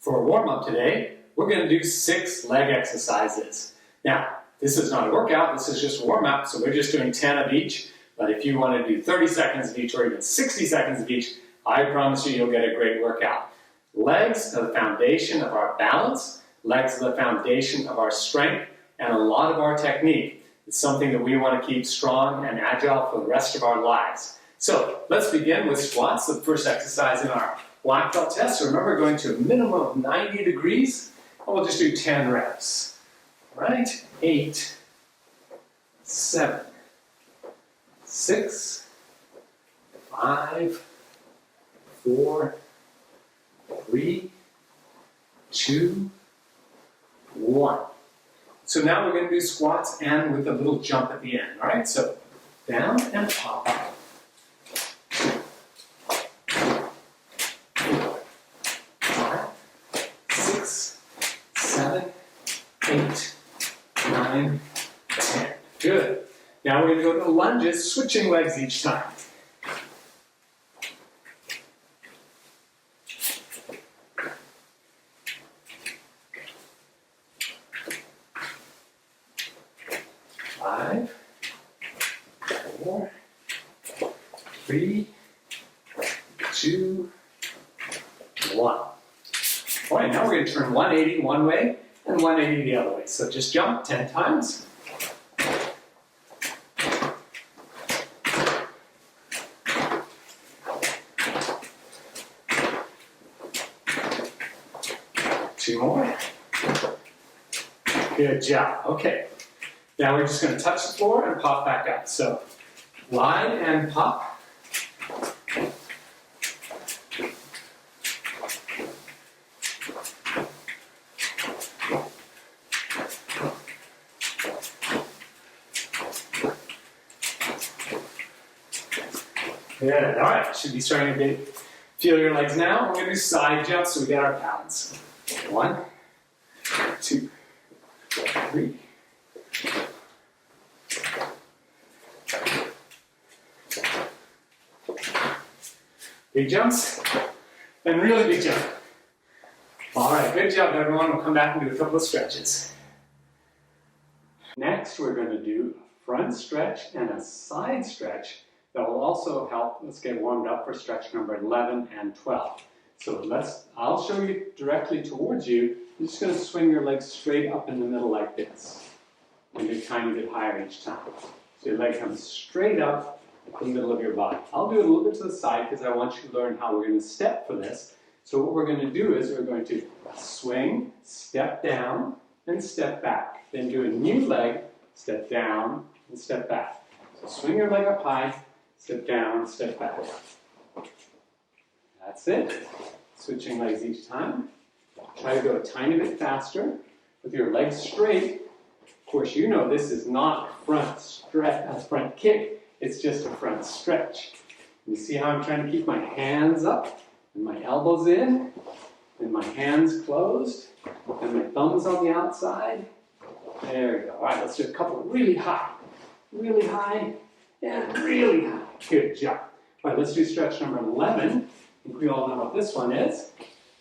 For a warm-up today, we're going to do 6 leg exercises. Now, this is not a workout, this is just warm-up, so we're just doing 10 of each. But if you want to do 30 seconds of each or even 60 seconds of each, I promise you'll get a great workout. Legs are the foundation of our balance, legs are the foundation of our strength, and a lot of our technique. It's something that we want to keep strong and agile for the rest of our lives. So, let's begin with squats, the first exercise in our black belt test. So remember, going to a minimum of 90 degrees, and we'll just do 10 reps. All right, 8, 7, 6, 5, 4, 3, 2, 1. So now we're going to do squats and with a little jump at the end. All right, so down and pop up. 7, 8, 9, 10. Good. Now we're going to go to lunges, switching legs each time. Five, 4, 3, 2, 1. All right, now we're going to turn 180 one way and 180 the other way. So just jump 10 times. Two more. Good job. Okay. Now we're just going to touch the floor and pop back up. So lie and pop. Good. All right. Should be starting to feel your legs now. We're going to do side jumps so we get our balance. 1, 2, 3. Big jumps and really big jump. All right. Good job, everyone. We'll come back and do a couple of stretches. Next, we're going to do a front stretch and a side stretch. That will also help us get warmed up for stretch number 11 and 12. So I'll show you directly towards you. You're just going to swing your legs straight up in the middle like this. And do a tiny bit higher each time. So your leg comes straight up in the middle of your body. I'll do it a little bit to the side because I want you to learn how we're going to step for this. So what we're going to do is we're going to swing, step down, and step back. Then do a new leg, step down, and step back. So swing your leg up high, step down, step back. That's it. Switching legs each time. Try to go a tiny bit faster with your legs straight. Of course, you know this is not a front kick. It's just a front stretch. You see how I'm trying to keep my hands up and my elbows in and my hands closed and my thumbs on the outside. There we go. All right, let's do a couple really high, and really high. Good job. All right, let's do stretch number 11. I think we all know what this one is.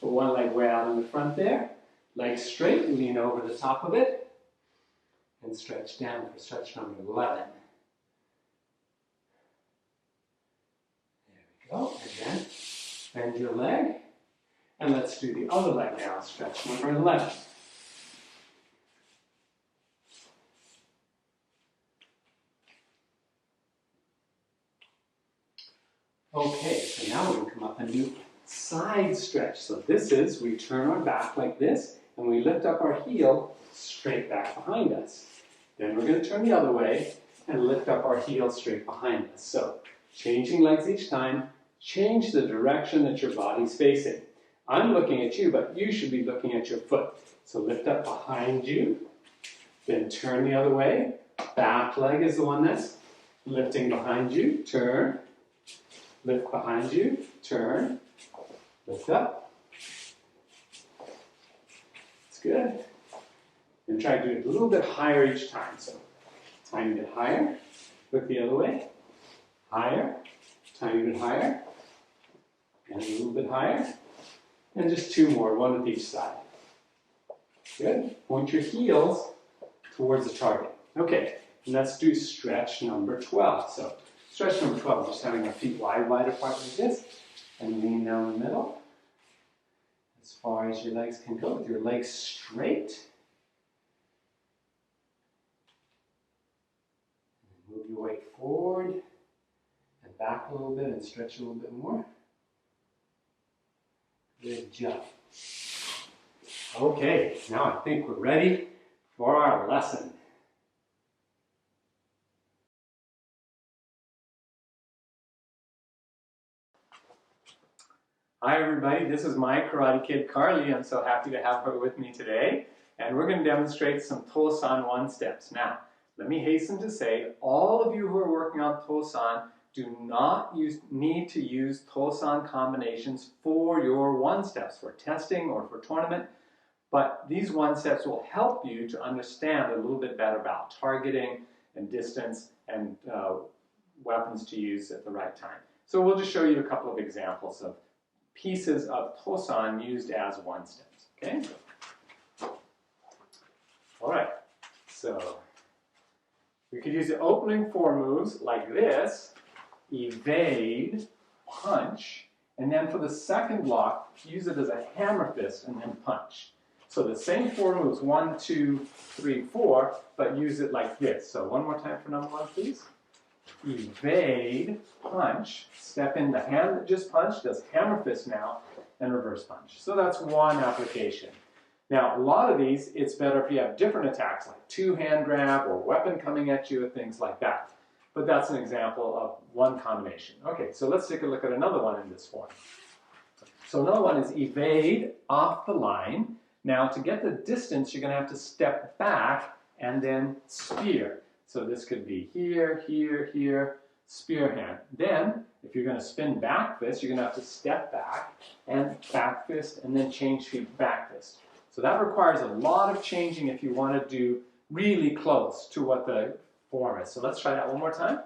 Put one leg way out in the front there. Leg straight, lean over the top of it. And stretch down for stretch number 11. There we go. Again, bend your leg. And let's do the other leg now, stretch number 11. Okay, so now we can come up and do side stretch. So this is, we turn our back like this, and we lift up our heel straight back behind us. Then we're going to turn the other way and lift up our heel straight behind us. So, changing legs each time, change the direction that your body's facing. I'm looking at you, but you should be looking at your foot. So lift up behind you, then turn the other way. Back leg is the one that's lifting behind you, turn. Lift behind you, turn, lift up. It's good. And try to do it a little bit higher each time. So, tiny bit higher, look the other way, higher, tiny bit higher, and a little bit higher, And just 2 more, 1 with each side. Good. Point your heels towards the target. Okay, and let's do stretch number 12. So stretch number 12, just having our feet wide apart like this, and lean down the middle as far as your legs can go with your legs straight. Move your weight forward and back a little bit and stretch a little bit more. Good job. Okay, now I think we're ready for our lesson. Hi everybody, this is my Karate Kid Carly. I'm so happy to have her with me today. And we're going to demonstrate some Tosan 1 steps. Now, let me hasten to say, all of you who are working on Tosan do not need to use Tosan combinations for your 1 steps, for testing or for tournament. But these 1 steps will help you to understand a little bit better about targeting and distance and weapons to use at the right time. So we'll just show you a couple of examples of pieces of Tosan used as 1 steps. Okay? All right. So we could use the opening 4 moves like this: evade, punch, and then for the second block, use it as a hammer fist and then punch. So the same 4 moves, 1, 2, 3, 4, but use it like this. So one more time for number 1, please. Evade, punch, step in the hand that just punched, does hammer fist now, and reverse punch. So that's 1 application. Now, a lot of these, it's better if you have different attacks, like 2-hand grab or weapon coming at you, or things like that. But that's an example of 1 combination. Okay, so let's take a look at another one in this form. So another one is evade off the line. Now, to get the distance, you're going to have to step back and then spear. So this could be here, here, here, spear hand. Then, if you're going to spin back fist, you're going to have to step back and back fist, and then change feet back fist. So that requires a lot of changing if you want to do really close to what the form is. So let's try that one more time.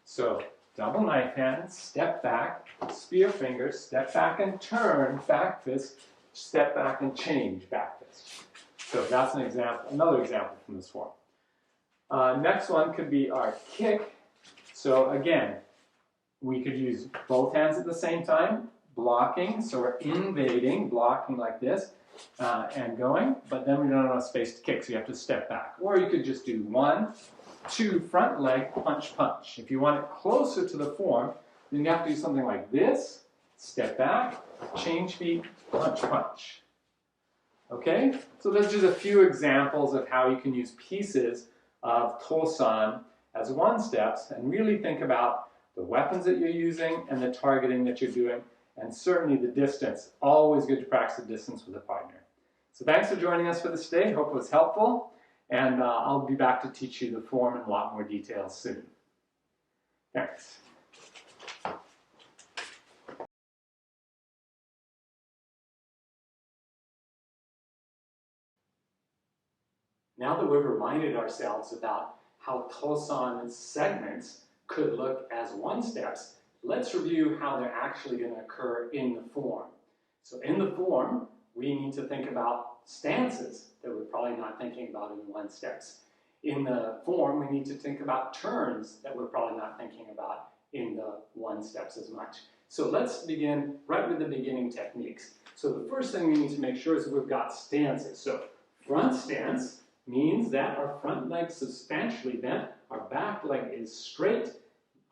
So double knife hand, step back, spear fingers, step back and turn, back fist, step back and change, back fist. So that's an example, another example from this form. Next one could be our kick. So again, we could use both hands at the same time, blocking. So we're invading, blocking like this, and going, but then we don't have enough space to kick, so you have to step back. Or you could just do 1, 2, front leg, punch, punch. If you want it closer to the form, then you have to do something like this, step back, change feet, punch, punch. Okay? So there's just a few examples of how you can use pieces of Tosan as 1 steps and really think about the weapons that you're using and the targeting that you're doing, and certainly the distance. Always good to practice the distance with a partner. So thanks for joining us for this day. Hope it was helpful, and I'll be back to teach you the form in a lot more detail soon. Thanks. Now that we've reminded ourselves about how Tosan segments could look as 1 steps, let's review how they're actually going to occur in the form. So in the form, we need to think about stances that we're probably not thinking about in the 1 steps. In the form, we need to think about turns that we're probably not thinking about in the 1 steps as much. So let's begin right with the beginning techniques. So the first thing we need to make sure is that we've got stances. So front stance means that our front leg is substantially bent, our back leg is straight,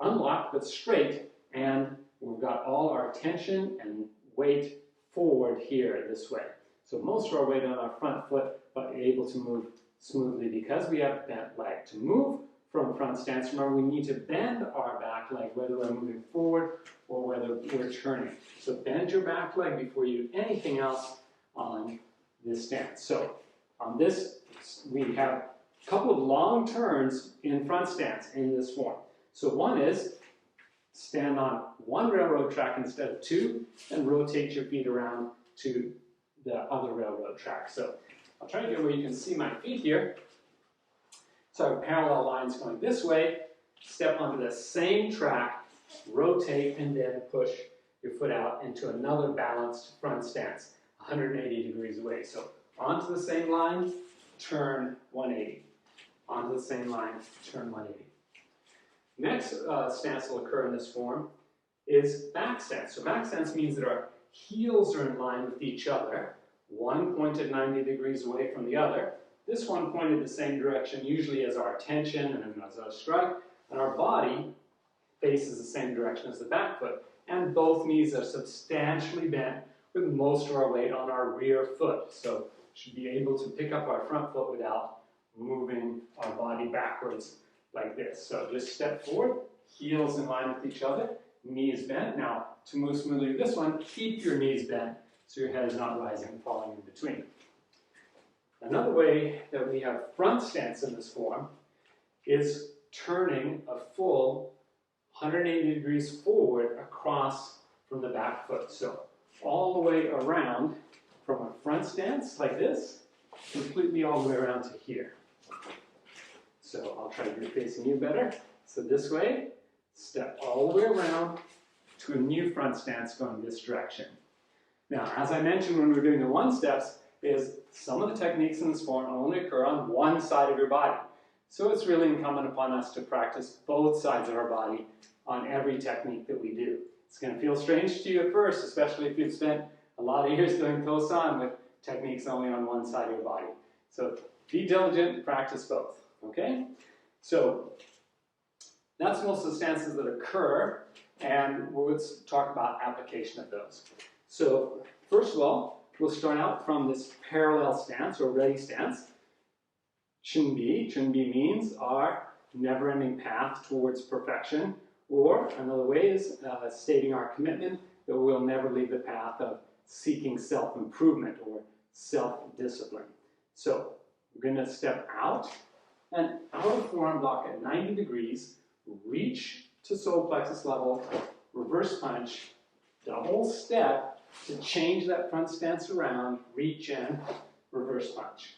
unlocked but straight, and we've got all our tension and weight forward here this way. So most of our weight on our front foot, but able to move smoothly because we have bent leg. To move from front stance, remember we need to bend our back leg, whether we're moving forward or whether we're turning. So bend your back leg before you do anything else on this stance. So on this, we have a couple of long turns in front stance in this form. So one is stand on 1 railroad track instead of 2, and rotate your feet around to the other railroad track. So I'll try to get where you can see my feet here. So I have parallel lines going this way, step onto the same track, rotate, and then push your foot out into another balanced front stance, 180 degrees away. So onto the same line, turn 180. Onto the same line, turn 180. Next stance will occur in this form is back stance. So back stance means that our heels are in line with each other, one pointed 90 degrees away from the other. This one pointed the same direction, usually as our tension and as our strike, and our body faces the same direction as the back foot. And both knees are substantially bent with most of our weight on our rear foot. So should be able to pick up our front foot without moving our body backwards like this. So just step forward, heels in line with each other, knees bent. Now, to move smoothly with this one, keep your knees bent so your head is not rising and falling in between. Another way that we have front stance in this form is turning a full 180 degrees forward across from the back foot. So all the way around from a front stance like this, completely all the way around to here. So I'll try to be facing you better. So this way, step all the way around to a new front stance going this direction. Now, as I mentioned when we were doing the one steps, is some of the techniques in this form only occur on one side of your body. So it's really incumbent upon us to practice both sides of our body on every technique that we do. It's going to feel strange to you at first, especially if you've spent a lot of years doing Tosan with techniques only on one side of your body. So be diligent, practice both, okay? So that's most of the stances that occur, and we'll talk about application of those. So first of all, we'll start out from this parallel stance or ready stance. Chunbi. Chunbi means our never-ending path towards perfection, or another way is stating our commitment that we'll never leave the path of seeking self-improvement or self-discipline. So we're going to step out and out of forearm block at 90 degrees, reach to solar plexus level, reverse punch, double step to change that front stance around, reach in, reverse punch.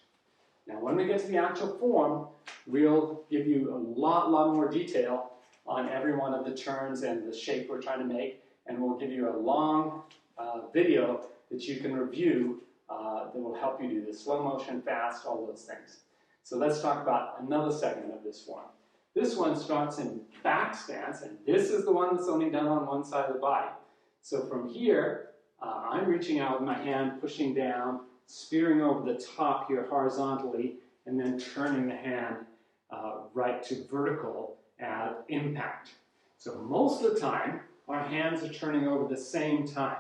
Now when we get to the actual form, we'll give you a lot more detail on every one of the turns and the shape we're trying to make, and we'll give you a long video that you can review that will help you do this, slow motion, fast, all those things. So let's talk about another segment of this form. This one starts in back stance, and this is the one that's only done on one side of the body. So from here, I'm reaching out with my hand, pushing down, spearing over the top here horizontally, and then turning the hand right to vertical at impact. So most of the time, our hands are turning over the same time.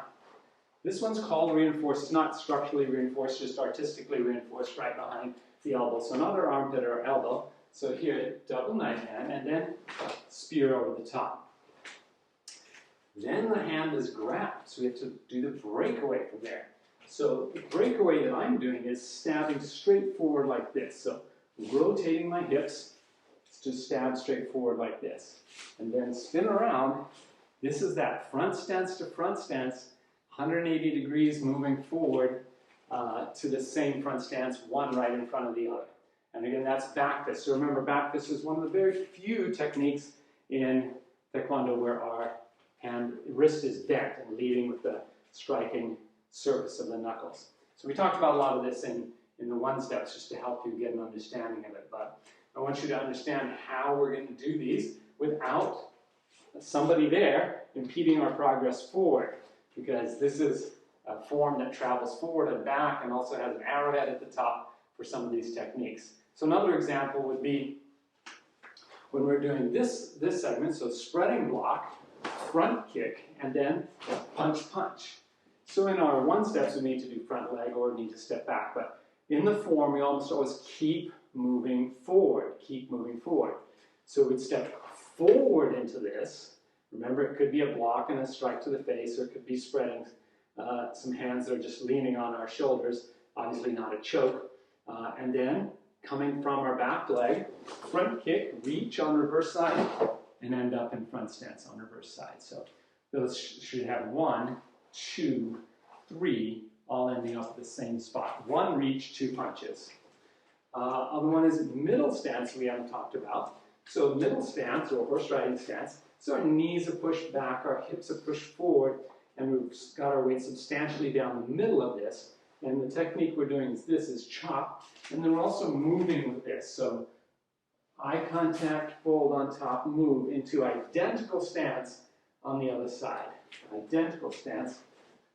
This one's called reinforced. It's not structurally reinforced, just artistically reinforced right behind the elbow. So not our armpit or our elbow. So here, double knife hand, and then spear over the top. Then the hand is grabbed, so we have to do the breakaway from there. So the breakaway that I'm doing is stabbing straight forward like this. So rotating my hips to stab straight forward like this. And then spin around. This is that front stance to front stance, 180 degrees moving forward to the same front stance, one right in front of the other. And again, that's back fist. So remember, back fist is one of the very few techniques in Taekwondo where our wrist is bent and leading with the striking surface of the knuckles. So we talked about a lot of this in the one steps just to help you get an understanding of it. But I want you to understand how we're going to do these without somebody there impeding our progress forward, because this is a form that travels forward and back and also has an arrowhead at the top for some of these techniques. So another example would be when we're doing this segment, so spreading block, front kick, and then punch, punch. So in our one steps, we need to do front leg or need to step back, but in the form, we almost always keep moving forward, keep moving forward. So we'd step forward into this. Remember, it could be a block and a strike to the face, or it could be spreading some hands that are just leaning on our shoulders, obviously not a choke. And then coming from our back leg, front kick, reach on reverse side, and end up in front stance on reverse side. So those should have 1, 2, 3, all ending up at the same spot. 1 reach, 2 punches. Other one is middle stance we haven't talked about. So middle stance or horse riding stance, so our knees are pushed back, our hips are pushed forward, and we've got our weight substantially down the middle of this. And the technique we're doing is this, is chop, and then we're also moving with this. So eye contact, fold on top, move into identical stance on the other side. Identical stance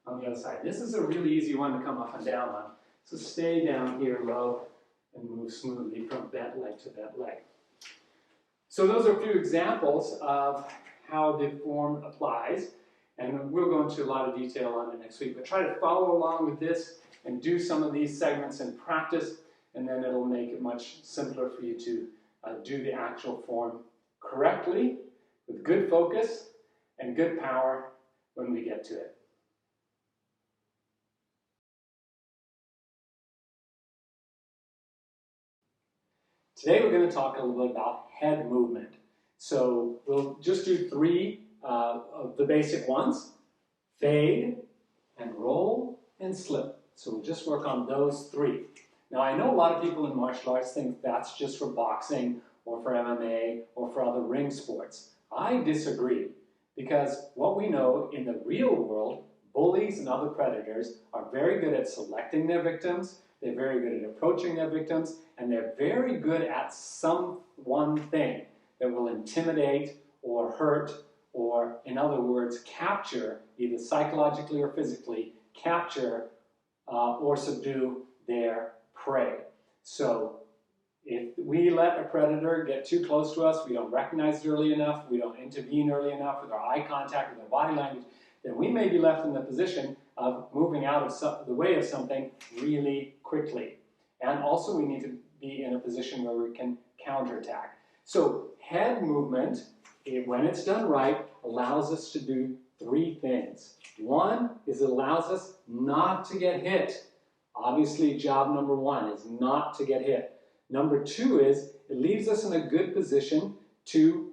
on the other side. This is a really easy one to come up and down on. So stay down here low and move smoothly from bent leg to bent leg. So those are a few examples of how the form applies, and we'll go into a lot of detail on it next week. But try to follow along with this and do some of these segments in practice, and then it'll make it much simpler for you to do the actual form correctly, with good focus and good power when we get to it. Today we're going to talk a little bit about head movement. So we'll just do three of the basic ones: fade and roll and slip. So we'll just work on those three. Now I know a lot of people in martial arts think that's just for boxing or for MMA or for other ring sports. I disagree, because what we know in the real world, bullies and other predators are very good at selecting their victims, they're very good at approaching their victims, and they're very good at some one thing that will intimidate or hurt, or in other words, capture, either psychologically or physically, capture or subdue their prey. So if we let a predator get too close to us, we don't recognize it early enough, we don't intervene early enough with our eye contact, with our body language, then we may be left in the position of moving out of the way of something really quickly. And also we need to be in a position where we can counterattack. So head movement, when it's done right, allows us to do three things. One is it allows us not to get hit. Obviously, job number one is not to get hit. Number two is it leaves us in a good position to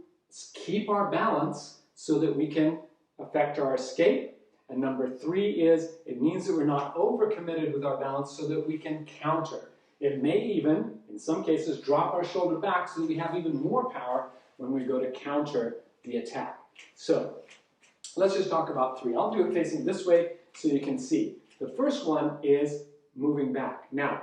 keep our balance so that we can affect our escape. And number three is it means that we're not overcommitted with our balance so that we can counter. It may even, in some cases, drop our shoulder back so that we have even more power when we go to counter the attack. So let's just talk about three. I'll do it facing this way so you can see. The first one is moving back. Now,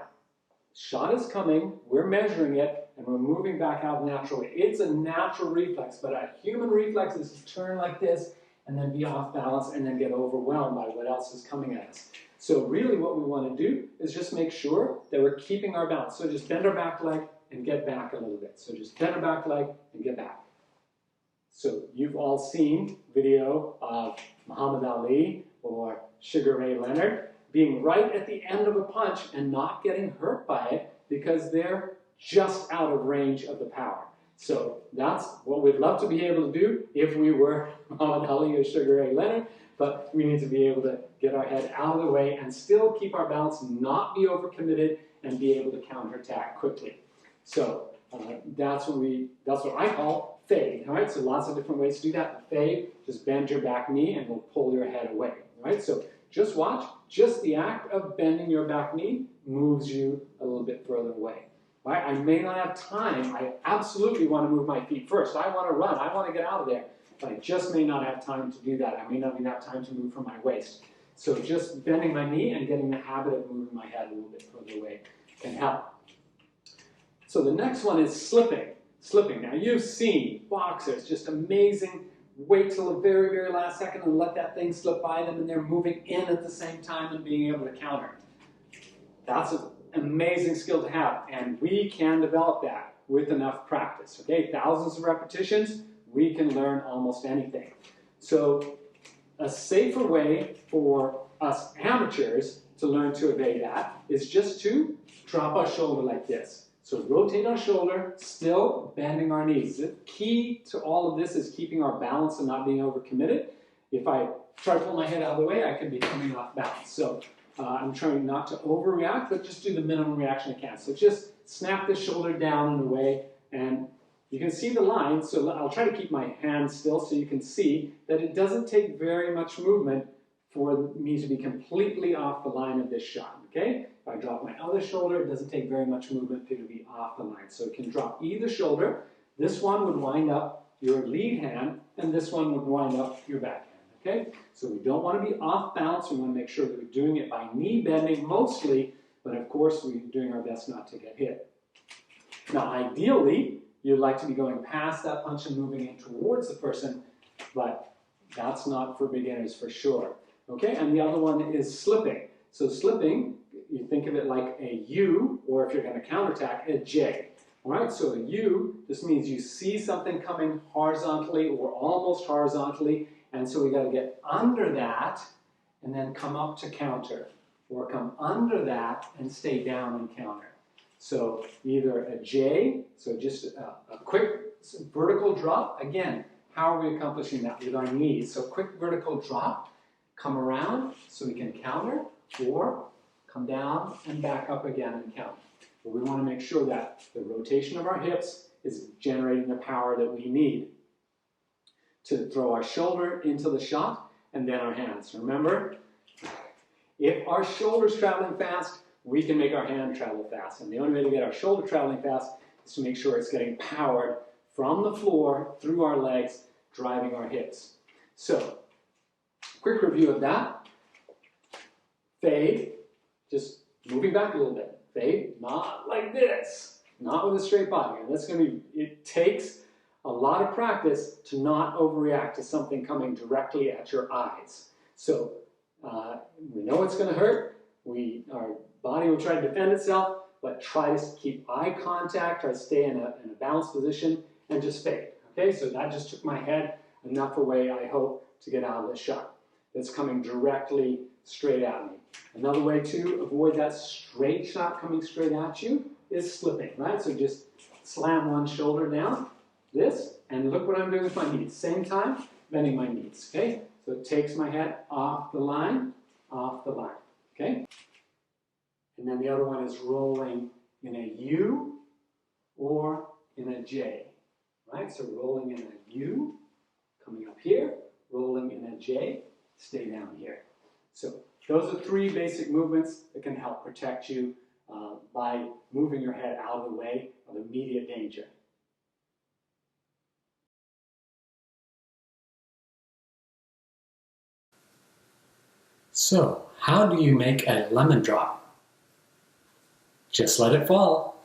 shot is coming, we're measuring it, and we're moving back out naturally. It's a natural reflex, but a human reflex is to turn like this and then be off balance and then get overwhelmed by what else is coming at us. So really what we want to do is just make sure that we're keeping our balance. So just bend our back leg and get back a little bit. So just bend our back leg and get back. So you've all seen video of Muhammad Ali or Sugar Ray Leonard being right at the end of a punch and not getting hurt by it because they're just out of range of the power. So that's what we'd love to be able to do if we were Muhammad Ali or Sugar Ray Leonard, but we need to be able to get our head out of the way and still keep our balance, not be overcommitted, and be able to counterattack quickly. So that's what I call fade. All right, so lots of different ways to do that. Fade, just bend your back knee and we'll pull your head away. All right, so just watch. Just the act of bending your back knee moves you a little bit further away. All right, I may not have time. I absolutely want to move my feet first. I want to run. I want to get out of there. But I just may not have time to do that. I may not even have time to move from my waist. So just bending my knee and getting the habit of moving my head a little bit further away can help. So the next one is slipping. Slipping. Now you've seen boxers, just amazing. Wait till the very, very last second and let that thing slip by them, and they're moving in at the same time and being able to counter. That's an amazing skill to have, and we can develop that with enough practice. Okay, thousands of repetitions, we can learn almost anything. So a safer way for us amateurs to learn to evade that is just to drop our shoulder like this. So rotate our shoulder, still bending our knees. The key to all of this is keeping our balance and not being overcommitted. If I try to pull my head out of the way, I could be coming off balance. So I'm trying not to overreact, but just do the minimum reaction I can. So just snap the shoulder down and away, and you can see the line. So I'll try to keep my hand still so you can see that it doesn't take very much movement for me to be completely off the line of this shot, okay? If I drop my other shoulder, it doesn't take very much movement for it to be off the line. So it can drop either shoulder. This one would wind up your lead hand, and this one would wind up your backhand, okay? So we don't want to be off balance. We want to make sure that we're doing it by knee bending mostly, but of course we're doing our best not to get hit. Now ideally, you'd like to be going past that punch and moving in towards the person, but that's not for beginners for sure. Okay, and the other one is slipping. So slipping, you think of it like a U, or if you're going to counterattack, a J. All right, so a U just means you see something coming horizontally or almost horizontally, and so we got to get under that and then come up to counter, or come under that and stay down and counter. So either a J, so just a quick vertical drop. Again, how are we accomplishing that? With our knees. So quick vertical drop, come around so we can counter, or come down and back up again and counter. But we want to make sure that the rotation of our hips is generating the power that we need to throw our shoulder into the shot and then our hands. Remember, if our shoulder's traveling fast, we can make our hand travel fast. And the only way to get our shoulder traveling fast is to make sure it's getting powered from the floor through our legs, driving our hips. So, quick review of that. Fade, just moving back a little bit. Fade, not like this, not with a straight body. And that's going to be, it takes a lot of practice to not overreact to something coming directly at your eyes. So, we know it's going to hurt. Our body will try to defend itself, but try to keep eye contact, try to stay in a balanced position, and just fade. Okay, so that just took my head enough away, I hope, to get out of the shot. That's coming directly straight at me. Another way to avoid that straight shot coming straight at you is slipping, right? So just slam one shoulder down, this, and look what I'm doing with my knees. Same time, bending my knees, okay? So it takes my head off the line, okay? And then the other one is rolling in a U or in a J, right? So rolling in a U, coming up here, rolling in a J, stay down here. So those are three basic movements that can help protect you by moving your head out of the way of immediate danger. So, how do you make a lemon drop? Just let it fall.